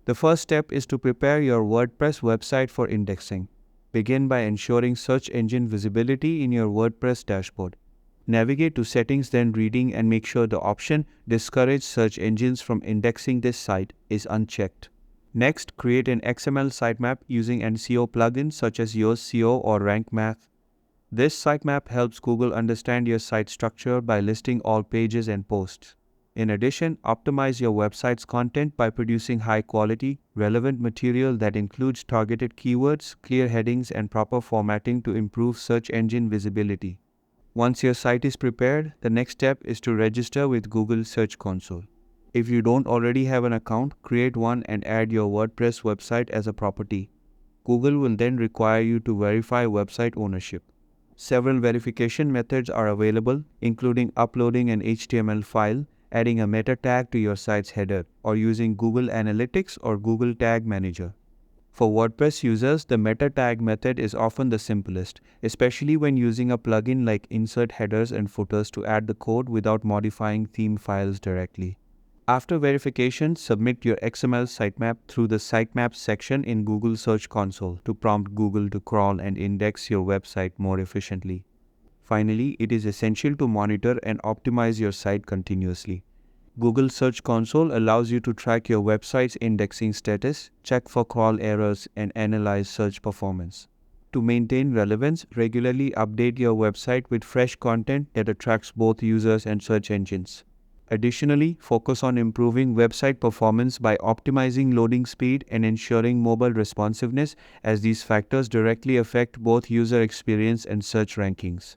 The first step is to prepare your WordPress website for indexing. Begin by ensuring search engine visibility in your WordPress dashboard. Navigate to Settings, then Reading, and make sure the option Discourage search engines from indexing this site is unchecked. Next, create an XML sitemap using an SEO plugin such as Yoast SEO or Rank Math. This sitemap helps Google understand your site structure by listing all pages and posts. In addition, optimize your website's content by producing high-quality, relevant material that includes targeted keywords, clear headings, and proper formatting to improve search engine visibility. Once your site is prepared, the next step is to register with Google Search Console. If you don't already have an account, create one and add your WordPress website as a property. Google will then require you to verify website ownership. Several verification methods are available, including uploading an HTML file, adding a meta tag to your site's header, or using Google Analytics or Google Tag Manager. For WordPress users, the meta tag method is often the simplest, especially when using a plugin like Insert Headers and Footers to add the code without modifying theme files directly. After verification, submit your XML sitemap through the Sitemaps section in Google Search Console to prompt Google to crawl and index your website more efficiently. Finally, it is essential to monitor and optimize your site continuously. Google Search Console allows you to track your website's indexing status, check for crawl errors, and analyze search performance. To maintain relevance, regularly update your website with fresh content that attracts both users and search engines. Additionally, focus on improving website performance by optimizing loading speed and ensuring mobile responsiveness, as these factors directly affect both user experience and search rankings.